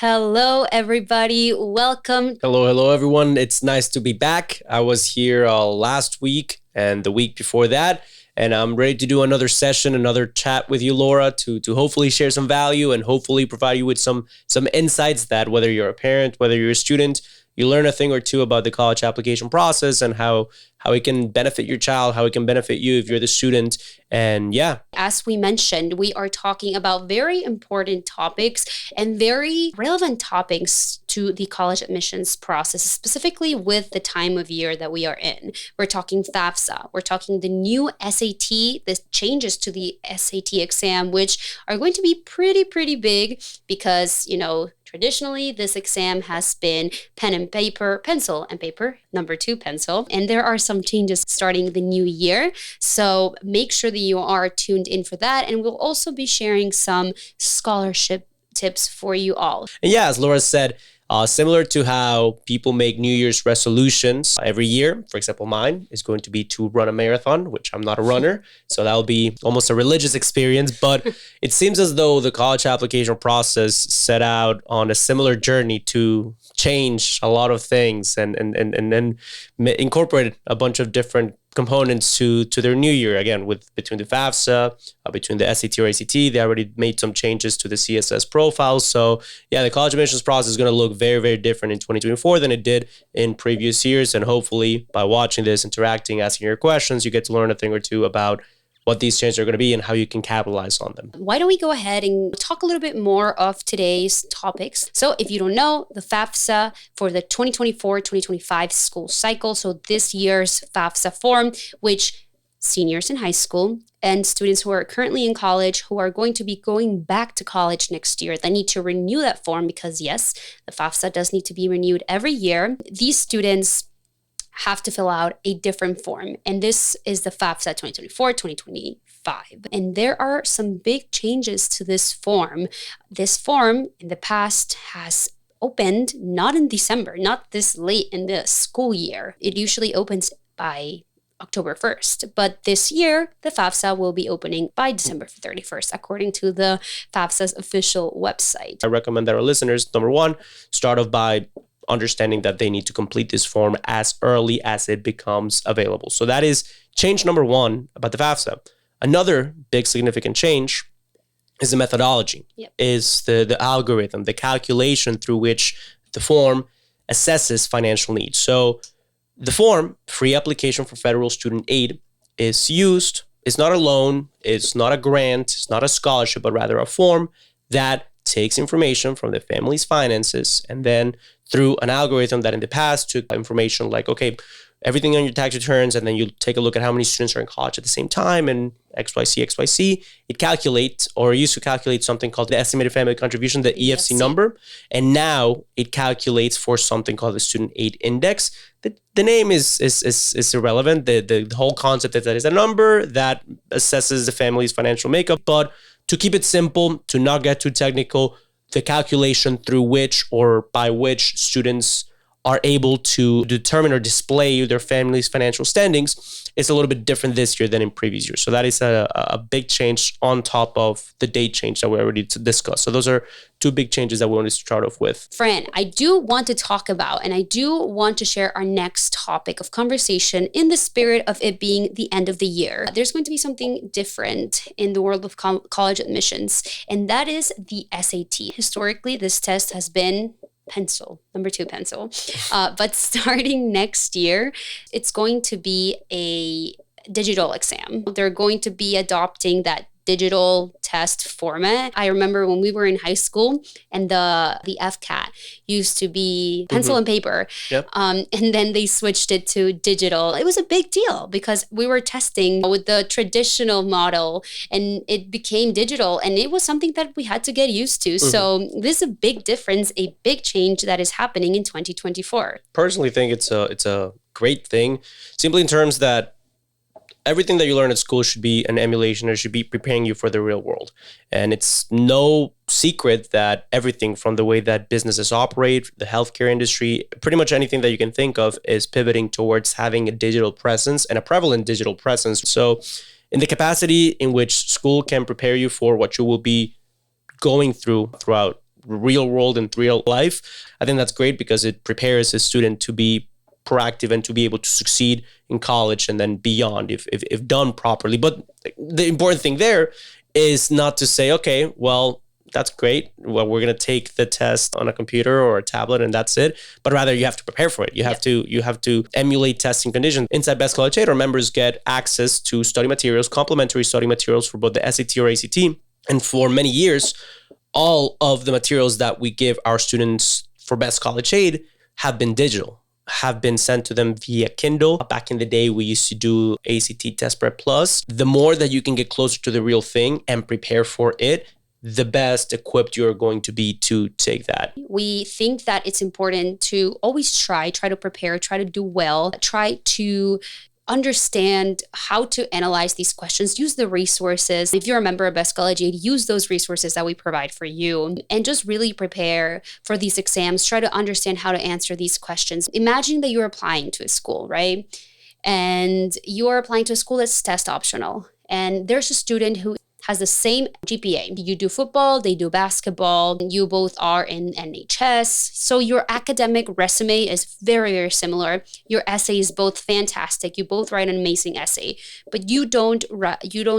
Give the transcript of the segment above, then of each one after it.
Hello, everybody. Welcome. Hello, everyone. It's nice to be back. I was here last week and the week before that, and I'm ready to do another session, another chat with you, Laura, to hopefully share some value and hopefully provide you with some insights that whether you're a parent, whether you're a student, you learn a thing or two about the college application process and how it can benefit your child, how it can benefit you if you're the student. And yeah. As we mentioned, we are talking about very important topics and very relevant topics to the college admissions process, specifically with the time of year that we are in. We're talking FAFSA. We're talking the new SAT, the changes to the SAT exam, which are going to be pretty big because, traditionally, this exam has been pencil and paper, number 2 pencil. And there are some changes starting the new year. So make sure that you are tuned in for that. And we'll also be sharing some scholarship tips for you all. And yeah, as Laura said, similar to how people make New Year's resolutions every year, for example, mine is going to be to run a marathon, which I'm not a runner. So that'll be almost a religious experience. But it seems as though the college application process set out on a similar journey to change a lot of things and then incorporate a bunch of different components to their new year. Again, between the FAFSA, between the SAT or ACT, they already made some changes to the CSS profiles. So yeah, the college admissions process is going to look very different in 2024 than it did in previous years. And hopefully by watching this, interacting, asking your questions, you get to learn a thing or two about what these changes are going to be and how you can capitalize on them. Why don't we go ahead and talk a little bit more of today's topics? So if you don't know, the FAFSA for the 2024-2025 school cycle, so this year's FAFSA form, which seniors in high school and students who are currently in college who are going to be going back to college next year, they need to renew that form because yes, the FAFSA does need to be renewed every year. These students have to fill out a different form. And this is the FAFSA 2024-2025. And there are some big changes to this form. This form in the past has opened not in December, not this late in the school year. It usually opens by October 1st. But this year, the FAFSA will be opening by December 31st, according to the FAFSA's official website. I recommend that our listeners, number one, start off by understanding that they need to complete this form as early as it becomes available. So that is change number one about the FAFSA. Another big significant change is the methodology, is the algorithm, the calculation through which the form assesses financial needs. So the form, free application for federal student aid, is used, it's not a loan, it's not a grant, it's not a scholarship, but rather a form that takes information from the family's finances and then through an algorithm that in the past took information like, okay, everything on your tax returns, and then you take a look at how many students are in college at the same time and XYZ, it calculates or used to calculate something called the estimated family contribution, the EFC number. And now it calculates for something called the student aid index. The name is irrelevant. The whole concept is that it's a number that assesses the family's financial makeup. But to keep it simple, to not get too technical, the calculation through which or by which students are able to determine or display their family's financial standings is a little bit different this year than in previous years. So that is a big change on top of the date change that we already discussed. So those are two big changes that we wanted to start off with. Fran, I do want to talk about and I do want to share our next topic of conversation in the spirit of it being the end of the year. There's going to be something different in the world of college admissions, and that is the SAT. Historically, this test has been number 2 pencil. But starting next year, it's going to be a digital exam. They're going to be adopting that digital test format. I remember when we were in high school and the FCAT used to be pencil and paper. And then they switched it to digital. It was a big deal because we were testing with the traditional model and it became digital, and it was something that we had to get used to. So this is a big difference, a big change that is happening in 2024. Personally think it's a great thing, simply in terms that everything that you learn at school should be an emulation or should be preparing you for the real world. And it's no secret that everything from the way that businesses operate, the healthcare industry, pretty much anything that you can think of is pivoting towards having a digital presence and a prevalent digital presence. So in the capacity in which school can prepare you for what you will be going throughout real world and real life. I think that's great because it prepares a student to be proactive and to be able to succeed in college and then beyond if done properly. But the important thing there is not to say, okay, well, that's great. Well, we're going to take the test on a computer or a tablet and that's it. But rather you have to prepare for it. You have to emulate testing conditions. Inside Best College Aid, our members get access to study materials, complementary study materials for both the SAT or ACT. And for many years, all of the materials that we give our students for Best College Aid have been digital, have been sent to them via Kindle. Back in the day, we used to do ACT Test Prep Plus. The more that you can get closer to the real thing and prepare for it, the best equipped you're going to be to take that. We think that it's important to always try to prepare, try to do well, try to understand how to analyze these questions, use the resources. If you're a member of Best College Aid, use those resources that we provide for you and just really prepare for these exams. Try to understand how to answer these questions. Imagine that you're applying to a school, right? And you're applying to a school that's test optional. And there's a student who has the same GPA. You do football, they do basketball, you both are in NHS. So your academic resume is very, very similar. Your essay is both fantastic. You both write an amazing essay, but you don't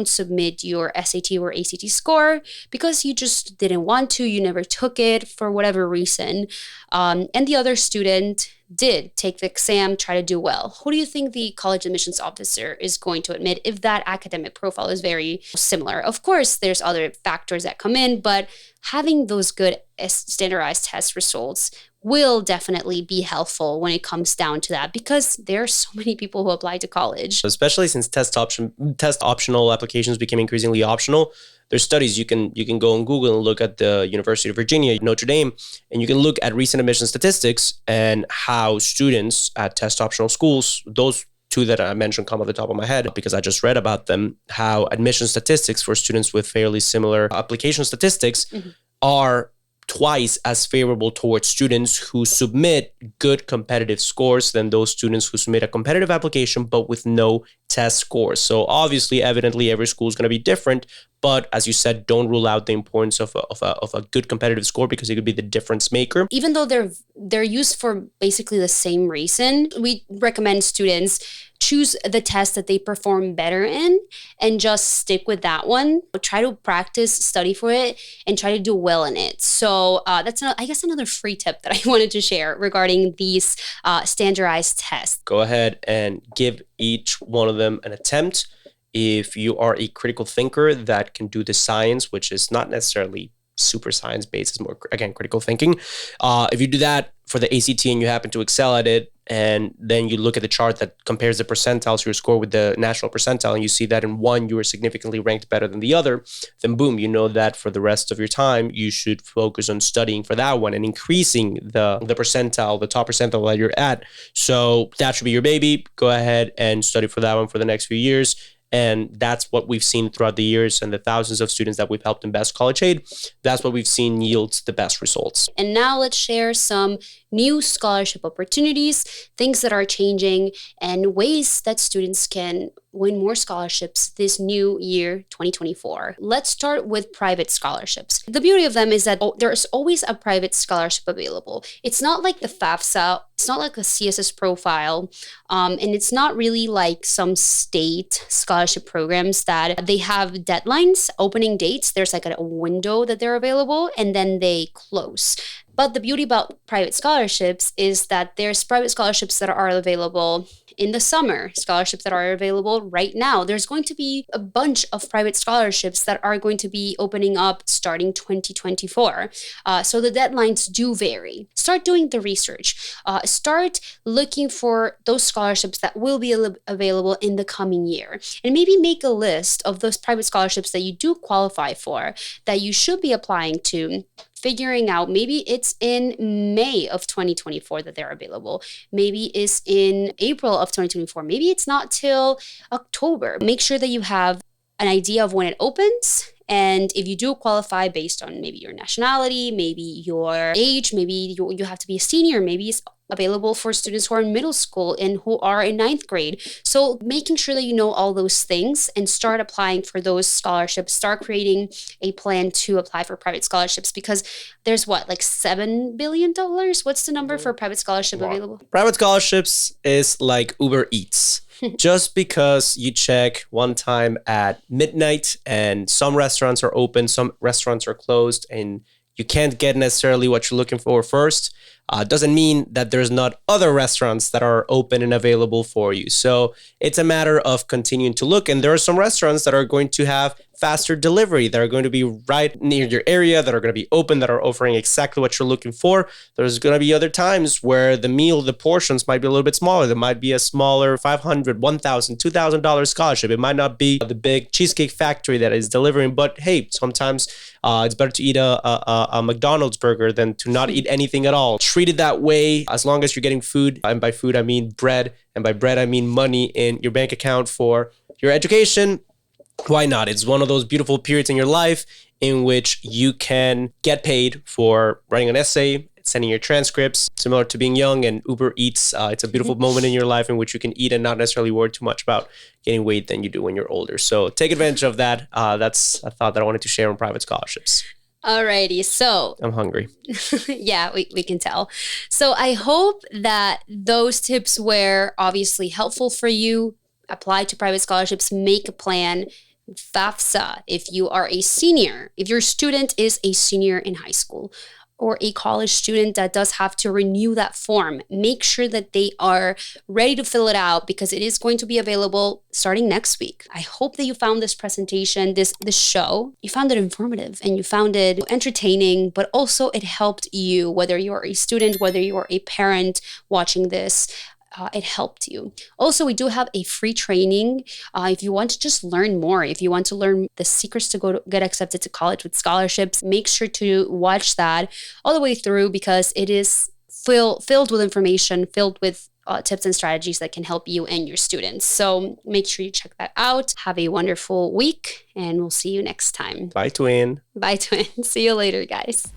submit your SAT or ACT score because you just didn't want to, you never took it for whatever reason. And the other student did take the exam, try to do well. Who do you think the college admissions officer is going to admit if that academic profile is very similar? Of course, there's other factors that come in, but having those good standardized test results will definitely be helpful when it comes down to that because there are so many people who apply to college. Especially since test optional applications became increasingly optional. There's studies you can go on Google and look at the University of Virginia, Notre Dame, and you can look at recent admission statistics and how students at test optional schools, those two that I mentioned come off the top of my head because I just read about them, how admission statistics for students with fairly similar application statistics are twice as favorable towards students who submit good competitive scores than those students who submit a competitive application but with no test scores. So obviously, evidently, every school is going to be different. But as you said, don't rule out the importance of a good competitive score because it could be the difference maker. Even though they're used for basically the same reason, we recommend students choose the test that they perform better in and just stick with that one. Try to practice, study for it, and try to do well in it. So that's, another free tip that I wanted to share regarding these standardized tests. Go ahead and give each one of them an attempt. If you are a critical thinker that can do the science, which is not necessarily super science based, it's more, again, critical thinking. If you do that for the ACT and you happen to excel at it, and then you look at the chart that compares the percentiles, your score with the national percentile, and you see that in one, you are significantly ranked better than the other, then boom, you know that for the rest of your time, you should focus on studying for that one and increasing the percentile, the top percentile that you're at. So that should be your baby. Go ahead and study for that one for the next few years. And that's what we've seen throughout the years and the thousands of students that we've helped in Best College Aid. That's what we've seen yields the best results. And now let's share some new scholarship opportunities, things that are changing, and ways that students can win more scholarships this new year, 2024. Let's start with private scholarships. The beauty of them is that there's always a private scholarship available. It's not like the FAFSA, it's not like a CSS profile, and it's not really like some state scholarship programs that they have deadlines, opening dates. There's like a window that they're available, and then they close. But the beauty about private scholarships is that there's private scholarships that are available in the summer, scholarships that are available right now. There's going to be a bunch of private scholarships that are going to be opening up starting 2024. So the deadlines do vary. Start doing the research. Start looking for those scholarships that will be available in the coming year. And maybe make a list of those private scholarships that you do qualify for, that you should be applying to, figuring out maybe it's in May of 2024 that they're available. Maybe it's in April of 2024. Maybe it's not till October. Make sure that you have an idea of when it opens And if you do qualify based on maybe your nationality, maybe your age, maybe you have to be a senior, maybe it's available for students who are in middle school and who are in ninth grade. So making sure that you know all those things and start applying for those scholarships, start creating a plan to apply for private scholarships, because there's what, like $7 billion? What's the number for private scholarship available? Private scholarships is like Uber Eats. Just because you check one time at midnight and some restaurants are open, some restaurants are closed, and you can't get necessarily what you're looking for first, doesn't mean that there's not other restaurants that are open and available for you. So it's a matter of continuing to look. And there are some restaurants that are going to have faster delivery, that are going to be right near your area, that are going to be open, that are offering exactly what you're looking for. There's going to be other times where the portions might be a little bit smaller. There might be a smaller $500, $1,000, $2,000 scholarship. It might not be the big Cheesecake Factory that is delivering, but hey, sometimes it's better to eat a McDonald's burger than to not eat anything at all. Treat it that way. As long as you're getting food, and by food I mean bread, and by bread I mean money in your bank account for your education, why not? It's one of those beautiful periods in your life in which you can get paid for writing an essay, sending your transcripts, similar to being young and Uber Eats. It's a beautiful moment in your life in which you can eat and not necessarily worry too much about gaining weight than you do when you're older. So take advantage of that. That's a thought that I wanted to share on private scholarships. Alrighty, so I'm hungry. Yeah, we can tell. So I hope that those tips were obviously helpful for you. Apply to private scholarships, make a plan. FAFSA, if you are a senior, if your student is a senior in high school, or a college student that does have to renew that form, make sure that they are ready to fill it out, because it is going to be available starting next week. I hope that you found this presentation, this show, you found it informative and you found it entertaining, but also it helped you, whether you're a student, whether you're a parent watching this. It helped you. Also, we do have a free training. If you want to just learn more, if you want to learn the secrets to get accepted to college with scholarships, make sure to watch that all the way through, because it is filled with information, filled with tips and strategies that can help you and your students. So make sure you check that out. Have a wonderful week, and we'll see you next time. Bye, twin. Bye, twin. See you later, guys.